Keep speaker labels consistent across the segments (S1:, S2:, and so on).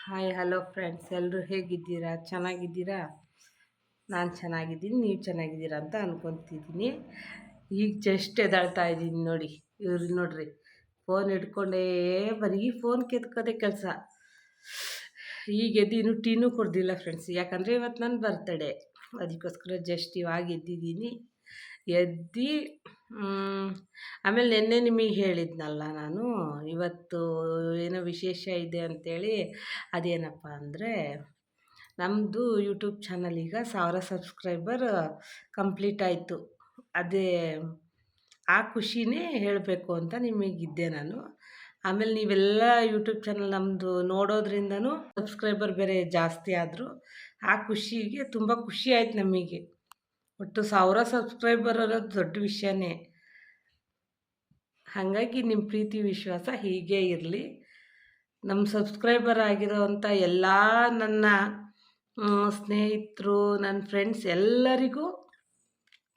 S1: Hi hello friends, ಎಲ್ಲರೂ ಹೇಗಿದ್ದೀರಾ? ಚೆನ್ನಾಗಿದ್ದೀರಾ? ನಾನು ಚೆನ್ನಾಗಿದ್ದೀನಿ, ನೀವು ಚೆನ್ನಾಗಿದ್ದೀರಾ ಅಂತ ಅಂದ್ಕೊತಿದ್ದೀನಿ. ಈಗ ಜಸ್ಟ್ ಎದ್ದಾಳ್ತಾ ಇದ್ದೀನಿ ನೋಡಿ. ಇವ್ರು ನೋಡ್ರಿ, ಫೋನ್ ಹಿಡ್ಕೊಂಡೇ ಬರೀ ಫೋನ್ ಕೆತ್ಕೋದೇ ಕೆಲಸ. ಈಗ ಎದ್ದು ಟೀನೂ ಕುಡ್ದಿಲ್ಲ ಫ್ರೆಂಡ್ಸ್, ಯಾಕಂದರೆ ಇವತ್ತು ನನ್ನ ಬರ್ತಡೇ. ಅದಕ್ಕೋಸ್ಕರ ಜಸ್ಟ್ ಇವಾಗ ಎದ್ದಿದ್ದೀನಿ. ಎದ್ದು ಆಮೇಲೆ ನಿನ್ನೆ ನಿಮಗೆ ಹೇಳಿದ್ನಲ್ಲ ನಾನು, ಇವತ್ತು ಏನೋ ವಿಶೇಷ ಇದೆ ಅಂಥೇಳಿ. ಅದೇನಪ್ಪ ಅಂದರೆ, ನಮ್ಮದು ಯೂಟ್ಯೂಬ್ ಚಾನಲ್ ಈಗ 1000 ಸಬ್ಸ್ಕ್ರೈಬರ್ ಕಂಪ್ಲೀಟ್ ಆಯಿತು. ಅದೇ ಆ ಖುಷಿನೇ ಹೇಳಬೇಕು ಅಂತ ನಿಮಗಿದ್ದೆ ನಾನು. ಆಮೇಲೆ ನೀವೆಲ್ಲ ಯೂಟ್ಯೂಬ್ ಚಾನಲ್ ನಮ್ಮದು ನೋಡೋದ್ರಿಂದನೂ ಸಬ್ಸ್ಕ್ರೈಬರ್ ಬೇರೆ ಜಾಸ್ತಿ ಆದರು. ಆ ಖುಷಿಗೆ ತುಂಬ ಖುಷಿ ಆಯ್ತು ನಮಗೆ. ಒಟ್ಟು 1000 ಸಬ್ಸ್ಕ್ರೈಬರ್ ಅನ್ನೋದು ದೊಡ್ಡ ವಿಷಯನೇ. ಹಾಗಾಗಿ ನಿಮ್ಮ ಪ್ರೀತಿ ವಿಶ್ವಾಸ ಹೀಗೇ ಇರಲಿ. ನಮ್ಮ ಸಬ್ಸ್ಕ್ರೈಬರ್ ಆಗಿರೋವಂಥ ಎಲ್ಲ ನನ್ನ ಸ್ನೇಹಿತರು, ನನ್ನ ಫ್ರೆಂಡ್ಸ್ ಎಲ್ಲರಿಗೂ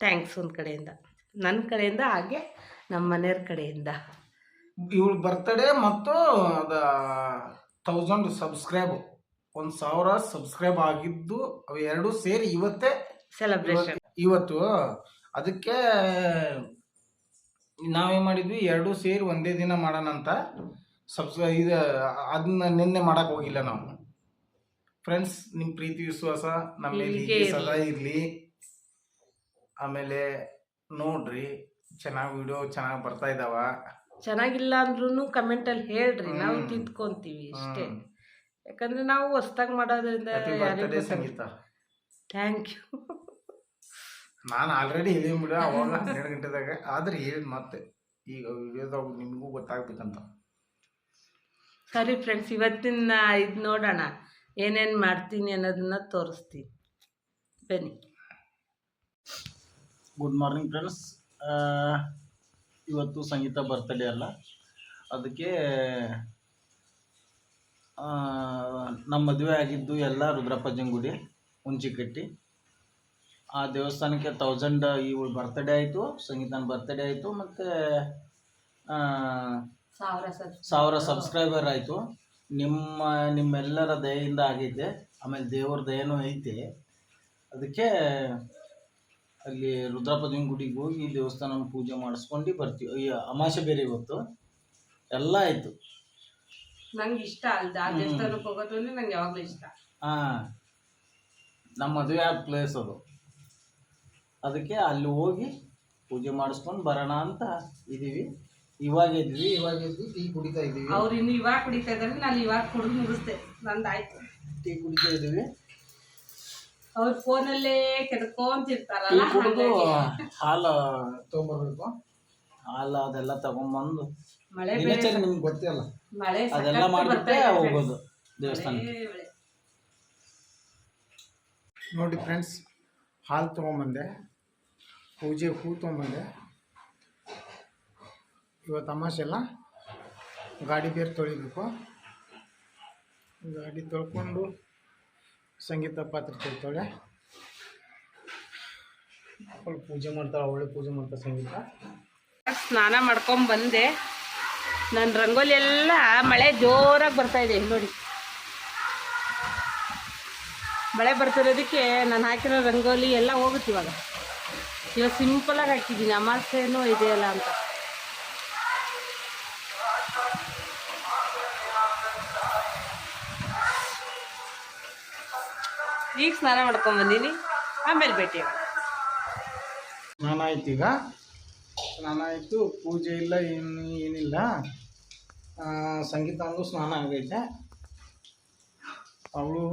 S1: ಥ್ಯಾಂಕ್ಸ್ ಒಂದು ಕಡೆಯಿಂದ, ನನ್ನ ಕಡೆಯಿಂದ, ಹಾಗೆ ನಮ್ಮ ಮನೆಯವ್ರ ಕಡೆಯಿಂದ.
S2: ಇವಳು ಬರ್ತಡೇ ಮತ್ತು ಅದು 1000 ಸಬ್ಸ್ಕ್ರೈಬ್, 1000 ಸಬ್ಸ್ಕ್ರೈಬ್ ಆಗಿದ್ದು ಅವು ಎರಡೂ ಸೇರಿ ಇವತ್ತೇ
S1: ಸೆಲೆಬ್ರೇಷನ್.
S2: ಇವತ್ತು ಅದಕ್ಕೆ ನಾವೇನು ಮಾಡಿದ್ವಿ, ಎರಡೂ ಸೇರಿ ಒಂದೇ ದಿನ ಮಾಡೋಣ ಅಂತ ಇದು ಅದನ್ನ ನಿನ್ನೆ ಮಾಡಕ್ಕೆ ಹೋಗಿಲ್ಲ ನಾವು. ಫ್ರೆಂಡ್ಸ್, ನಿಮ್ಮ ಪ್ರೀತಿ ವಿಶ್ವಾಸ ನಮ್ಮ ಮೇಲೆ ಹೀಗೆ ಸದಾ ಇರಲಿ. ಆಮೇಲೆ ನೋಡ್ರಿ, ಚೆನ್ನಾಗಿ ವಿಡಿಯೋ ಚೆನ್ನಾಗಿ ಬರ್ತಾ ಇದ್ದಾವ.
S1: ಚೆನ್ನಾಗಿಲ್ಲ ಅಂದ್ರೂ ಕಮೆಂಟಲ್ಲಿ ಹೇಳ್ರಿ, ನಾವು ತಿದ್ಕೊಂತೀವಿ ಇಷ್ಟೇ. ಯಾಕಂದರೆ ನಾವು ಹೊಸ್ದಾಗಿ ಮಾಡೋದ್ರಿಂದ.
S2: ಸಂಗೀತ,
S1: ಥ್ಯಾಂಕ್ ಯು.
S2: ನಾನು ಆಲ್ರೆಡಿ ಹೇಳಿದ ಬಿಡ ಅವಾಗ 12 ಗಂಟೆದಾಗ, ಆದ್ರೆ ಹೇಳಿದ್ ಮತ್ತೆ ಈಗ ವಿಡಿಯೋದಾಗ ನಿಮಗೂ ಗೊತ್ತಾಗ್ಬೇಕಂತ.
S1: ಸರಿ ಫ್ರೆಂಡ್ಸ್, ಇವತ್ತಿನ ಇದು ನೋಡೋಣ, ಏನೇನು ಮಾಡ್ತೀನಿ ಅನ್ನೋದನ್ನ ತೋರಿಸ್ತೀನಿ ಬನ್ನಿ.
S2: Good morning friends. ಇವತ್ತು ಸಂಗೀತ ಬರ್ತಡೇ ಅಲ್ಲ, ಅದಕ್ಕೆ ನಮ್ಮ ಮದುವೆ ಆಗಿದ್ದು ಎಲ್ಲ ರುದ್ರಪ್ಪಜ್ಜನ ಗುಡಿ ಹುಂಚಿಕಟ್ಟಿ. ಆ ದೇವಸ್ಥಾನಕ್ಕೆ 1000 ಇವಳು ಬರ್ತಡೇ ಆಯಿತು, ಸಂಗೀತನ ಬರ್ತಡೇ ಆಯಿತು, ಮತ್ತು 1000 ಸಬ್ಸ್ಕ್ರೈಬರ್ ಆಯಿತು. ನಿಮ್ಮೆಲ್ಲರ ದಯೆಯಿಂದ ಆಗೈತೆ. ಆಮೇಲೆ ದೇವ್ರ ದಯೆನೂ ಐತೆ. ಅದಕ್ಕೆ ಅಲ್ಲಿ ರುದ್ರಪ್ಪಜ್ಜನ ಗುಡಿಗೆ ಹೋಗಿ ದೇವಸ್ಥಾನ ಪೂಜೆ ಮಾಡಿಸ್ಕೊಂಡು ಬರ್ತೀವಿ. ಅಮಾವಾಸ್ಯೆ ಬೇರೆ ಇವತ್ತು, ಎಲ್ಲ ಆಯಿತು.
S1: ನಂಗೆ ಇಷ್ಟ ಅಲ್ದ ಆ ದೇವಸ್ಥಾನಕ್ಕೆ ಹೋಗೋದು ಅಂದರೆ ನಂಗೆ ಯಾವಾಗಲೂ ಇಷ್ಟ.
S2: ನಮ್ಮ ಮದುವೆ ಆದ ಪ್ಲೇಸ್ ಅದು. ಅದಕ್ಕೆ ಅಲ್ಲಿ ಹೋಗಿ ಪೂಜೆ ಮಾಡಿಸ್ಕೊಂಡು ಬರೋಣ ಅಂತ ಇದ್ದೀವಿ. ಇವಾಗ ಎದ್ವಿ ಟೀ ಕುಡಿತಾ ಇದ್ದೀವಿ.
S1: ಅವ್ರು ಇನ್ನು ಇವಾಗ ಕುಡಿತಾ ಇದ್ದಾರೆ, ನಾನು ಇವಾಗ ಕುಡಿದು ಮುಗಿಸ್ದೆ, ನಂದಾಯ್ತು.
S2: ಟೀ ಕುಡಿತಾ ಇದ್ದೀವಿ.
S1: ಅವ್ರು ಫೋನಲ್ಲೇ ಕೆದ್ಕೊಂತಿರ್ತಾರಲ್ಲ,
S2: ಕುಡಿದು ಹಾಲು ತೊಗೊಂಬರ್ಬೇಕು. ಹಾಲು ಅದೆಲ್ಲ ತಗೊಂಬಂದು
S1: ಮಳೆ
S2: ನಿಮ್ಗೆ ಗೊತ್ತಿಲ್ಲ,
S1: ಮಳೆ
S2: ಅದೆಲ್ಲ ಮಾಡಿಬಿಟ್ಟೆ ಹೋಗೋದು ದೇವಸ್ಥಾನ. ನೋಡಿ ಫ್ರೆಂಡ್ಸ್, ಹಾಲು ತೊಗೊಂಬಂದೆ, ಪೂಜೆ ಹೂ ತೊಗೊಂಬಂದೆ. ಇವತ್ತು ಅಮಾವಾಸ್ಯೆ ಅಲ್ಲ, ಗಾಡಿ ಬೇರೆ ತೊಳಿಬೇಕು. ಗಾಡಿ ತೊಳ್ಕೊಂಡು ಸಂಗೀತ ಪಾತ್ರೆ ತೊಳ್ತಾಳೆ, ಅವಳು ಪೂಜೆ ಮಾಡ್ತಾಳೆ, ಅವಳೆ ಪೂಜೆ ಮಾಡ್ತಾಳೆ ಸಂಗೀತ.
S1: ಸ್ನಾನ ಮಾಡ್ಕೊಂಡು ಬಂದೆ. ನನ್ನ ರಂಗೋಲಿ ಎಲ್ಲ ಮಳೆ ಜೋರಾಗಿ ಬರ್ತಾ ಇದೆ ನೋಡಿ. ಮಳೆ ಬರ್ತಿರೋದಕ್ಕೆ ನಾನು ಹಾಕಿರೋ ರಂಗೋಲಿ ಎಲ್ಲ ಹೋಗುತ್ತೆ. ಇವಾಗ ಸಿಂಪಲಾಗಿ ಹಾಕಿದ್ದೀನಿ, ಅಮಾವಾಸ್ಯೆನೂ ಇದೆಯಲ್ಲ ಅಂತ. ಈಗ ಸ್ನಾನ ಮಾಡ್ಕೊಂಬಂದೀನಿ, ಆಮೇಲೆ ಭೇಟಿ.
S2: ಸ್ನಾನ ಆಯ್ತು, ಈಗ ಸ್ನಾನ ಆಯಿತು, ಪೂಜೆ ಇಲ್ಲ, ಏನಿಲ್ಲ. ಸಂಗೀತ ಅಂದು ಸ್ನಾನ ಆಗೈತೆ. ಅವಳು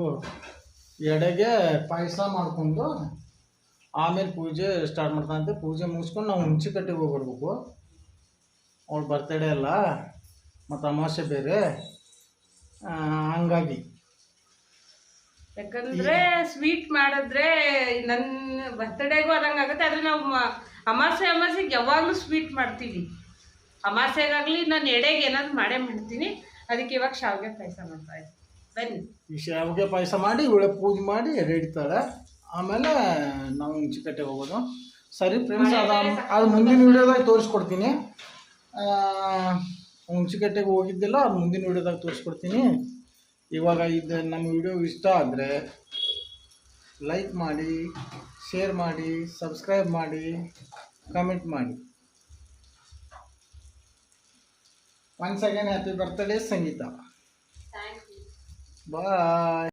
S2: ಎಡೆಗೆ ಪಾಯಸ ಮಾಡಿಕೊಂಡು ಆಮೇಲೆ ಪೂಜೆ ಸ್ಟಾರ್ಟ್ ಮಾಡ್ತಾನಂತೆ. ಪೂಜೆ ಮುಗಿಸ್ಕೊಂಡು ನಾವು ಹುಂಚಿಕಟ್ಟಿಗೆ ಹೋಗ್ಬರ್ಬೇಕು. ಅವಳು ಬರ್ತಡೇ ಅಲ್ಲ, ಮತ್ತು ಅಮಾವಾಸ್ಯೆ ಬೇರೆ, ಹಂಗಾಗಿ.
S1: ಯಾಕಂದರೆ ಸ್ವೀಟ್ ಮಾಡಿದ್ರೆ ನನ್ನ ಬರ್ತಡೇಗೂ ಅದಂಗೆ ಆಗುತ್ತೆ. ಆದರೆ ನಾವು ಅಮಾವಾಸ್ಯೆಗೆ ಯಾವಾಗಲೂ ಸ್ವೀಟ್ ಮಾಡ್ತೀವಿ. ಅಮಾವಾಸ್ಯೆಗಾಗಲಿ ನಾನು ಎಡೆಗೆ ಏನಾದರೂ ಮಾಡೇ ಮಾಡ್ತೀನಿ. ಅದಕ್ಕೆ ಇವಾಗ ಶಾವಿಗೆ ಪಾಯಸ ಮಾಡ್ತಾಯಿದ್ದೆ. ಬನ್ನಿ,
S2: ಈ ಶಾವಿಗೆ ಪಾಯಸ ಮಾಡಿ ಇವಳೆ ಪೂಜೆ ಮಾಡಿ ಎಡೆ ಇಡ್ತಾಳೆ. ಆಮೇಲೆ ನಾವು ಹುಂಚಿಕಟ್ಟೆಗೆ ಹೋಗೋದು. ಸರಿ ಫ್ರೆಂಡ್ಸ್, ಅದು ಮುಂದಿನ ವಿಡಿಯೋದಾಗ ತೋರಿಸ್ಕೊಡ್ತೀನಿ. ಹುಂಚಿಕಟ್ಟೆಗೆ ಹೋಗಿದ್ದಿಲ್ಲ, ಅದು ಮುಂದಿನ ವಿಡಿಯೋದಾಗ ತೋರಿಸ್ಕೊಡ್ತೀನಿ. ಇವಾಗ ಇದು ನಮ್ಮ ವಿಡಿಯೋ ಇಷ್ಟ ಆದರೆ ಲೈಕ್ ಮಾಡಿ, ಶೇರ್ ಮಾಡಿ, ಸಬ್ಸ್ಕ್ರೈಬ್ ಮಾಡಿ, ಕಮೆಂಟ್ ಮಾಡಿ. ಒನ್ಸ್ ಅಗೇನ್ ಹ್ಯಾಪಿ ಬರ್ತ್ಡೇ ಸಂಗೀತ. ಬಾಯ್.